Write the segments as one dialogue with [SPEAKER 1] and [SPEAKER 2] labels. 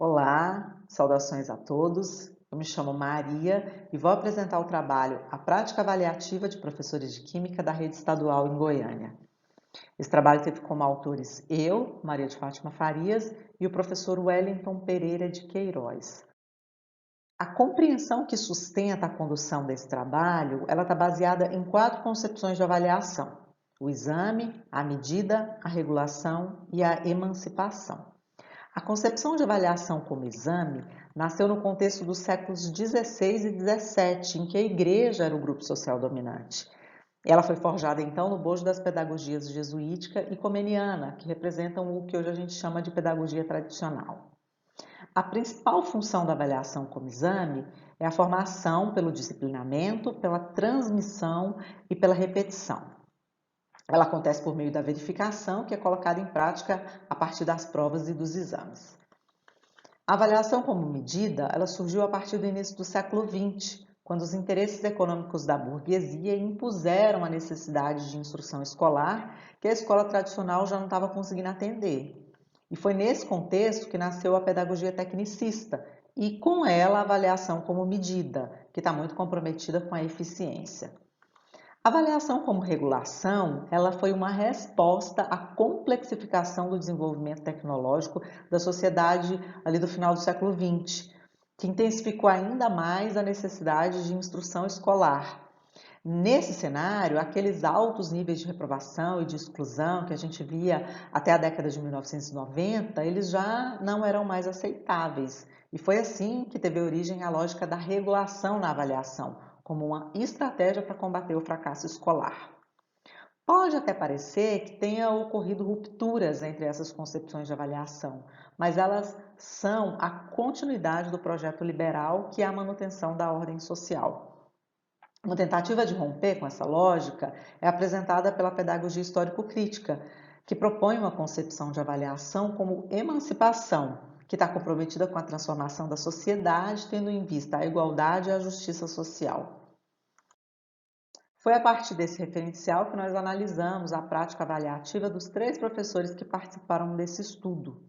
[SPEAKER 1] Olá, saudações a todos. Eu me chamo Maria e vou apresentar o trabalho A Prática Avaliativa de Professores de Química da Rede Estadual em Goiânia. Esse trabalho teve como autores eu, Maria de Fátima Farias, e o professor Wellington Pereira de Queiroz. A compreensão que sustenta a condução desse trabalho, ela está baseada em 4 concepções de avaliação: o exame, a medida, a regulação e a emancipação. A concepção de avaliação como exame nasceu no contexto dos séculos XVI e XVII, em que a Igreja era o grupo social dominante. Ela foi forjada então no bojo das pedagogias jesuítica e comeniana, que representam o que hoje a gente chama de pedagogia tradicional. A principal função da avaliação como exame é a formação pelo disciplinamento, pela transmissão e pela repetição. Ela acontece por meio da verificação, que é colocada em prática a partir das provas e dos exames. A avaliação como medida, ela surgiu a partir do início do século XX, quando os interesses econômicos da burguesia impuseram a necessidade de instrução escolar que a escola tradicional já não estava conseguindo atender. E foi nesse contexto que nasceu a pedagogia tecnicista e, com ela, a avaliação como medida, que está muito comprometida com a eficiência. A avaliação como regulação, ela foi uma resposta à complexificação do desenvolvimento tecnológico da sociedade ali do final do século XX, que intensificou ainda mais a necessidade de instrução escolar. Nesse cenário, aqueles altos níveis de reprovação e de exclusão que a gente via até a década de 1990, eles já não eram mais aceitáveis. E foi assim que teve origem a lógica da regulação na avaliação, como uma estratégia para combater o fracasso escolar. Pode até parecer que tenha ocorrido rupturas entre essas concepções de avaliação, mas elas são a continuidade do projeto liberal, que é a manutenção da ordem social. Uma tentativa de romper com essa lógica é apresentada pela pedagogia histórico-crítica, que propõe uma concepção de avaliação como emancipação, que está comprometida com a transformação da sociedade, tendo em vista a igualdade e a justiça social. Foi a partir desse referencial que nós analisamos a prática avaliativa dos 3 professores que participaram desse estudo.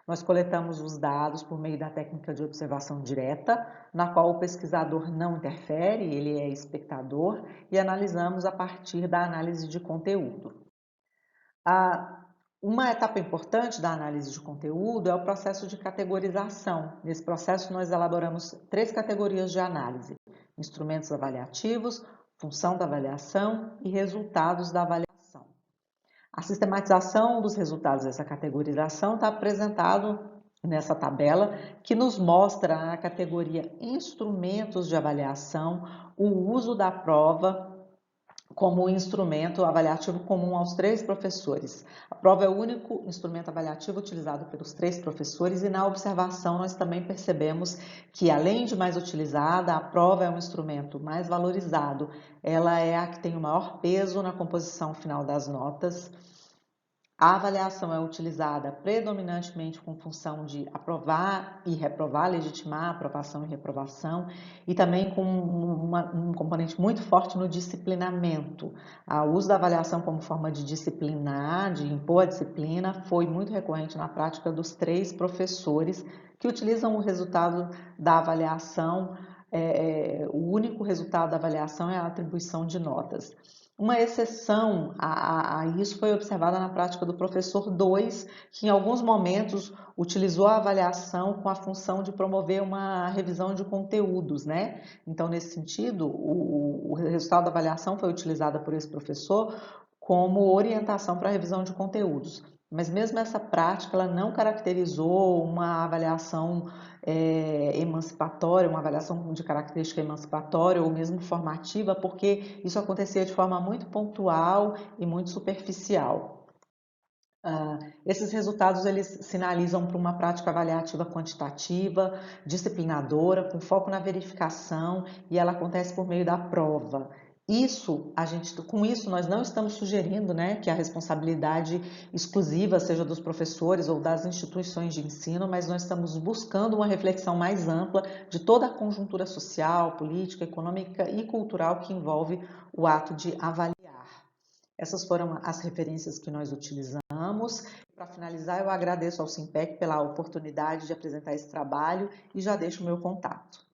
[SPEAKER 1] Nós coletamos os dados por meio da técnica de observação direta, na qual o pesquisador não interfere, ele é espectador, e analisamos a partir da análise de conteúdo. Uma etapa importante da análise de conteúdo é o processo de categorização. Nesse processo, nós elaboramos 3 categorias de análise: instrumentos avaliativos, função da avaliação e resultados da avaliação. A sistematização dos resultados dessa categorização está apresentado nessa tabela, que nos mostra a categoria instrumentos de avaliação, o uso da prova como instrumento avaliativo comum aos 3 professores. A prova é o único instrumento avaliativo utilizado pelos 3 professores e na observação nós também percebemos que, além de mais utilizada, a prova é um instrumento mais valorizado. Ela é a que tem o maior peso na composição final das notas. A avaliação é utilizada predominantemente com função de aprovar e reprovar, legitimar aprovação e reprovação, e também com um componente muito forte no disciplinamento. O uso da avaliação como forma de disciplinar, de impor a disciplina, foi muito recorrente na prática dos 3 professores que utilizam o resultado da avaliação. O único resultado da avaliação é a atribuição de notas. Uma exceção a isso foi observada na prática do professor 2, que em alguns momentos utilizou a avaliação com a função de promover uma revisão de conteúdos, né? Então, nesse sentido, o resultado da avaliação foi utilizado por esse professor como orientação para a revisão de conteúdos. Mas mesmo essa prática, ela não caracterizou uma avaliação emancipatória, uma avaliação de característica emancipatória ou mesmo formativa, porque isso acontecia de forma muito pontual e muito superficial. Esses resultados eles sinalizam para uma prática avaliativa quantitativa, disciplinadora, com foco na verificação, e ela acontece por meio da prova. Com isso, nós não estamos sugerindo, né, que a responsabilidade exclusiva seja dos professores ou das instituições de ensino, mas nós estamos buscando uma reflexão mais ampla de toda a conjuntura social, política, econômica e cultural que envolve o ato de avaliar. Essas foram as referências que nós utilizamos. Para finalizar, eu agradeço ao Simpec pela oportunidade de apresentar esse trabalho e já deixo o meu contato.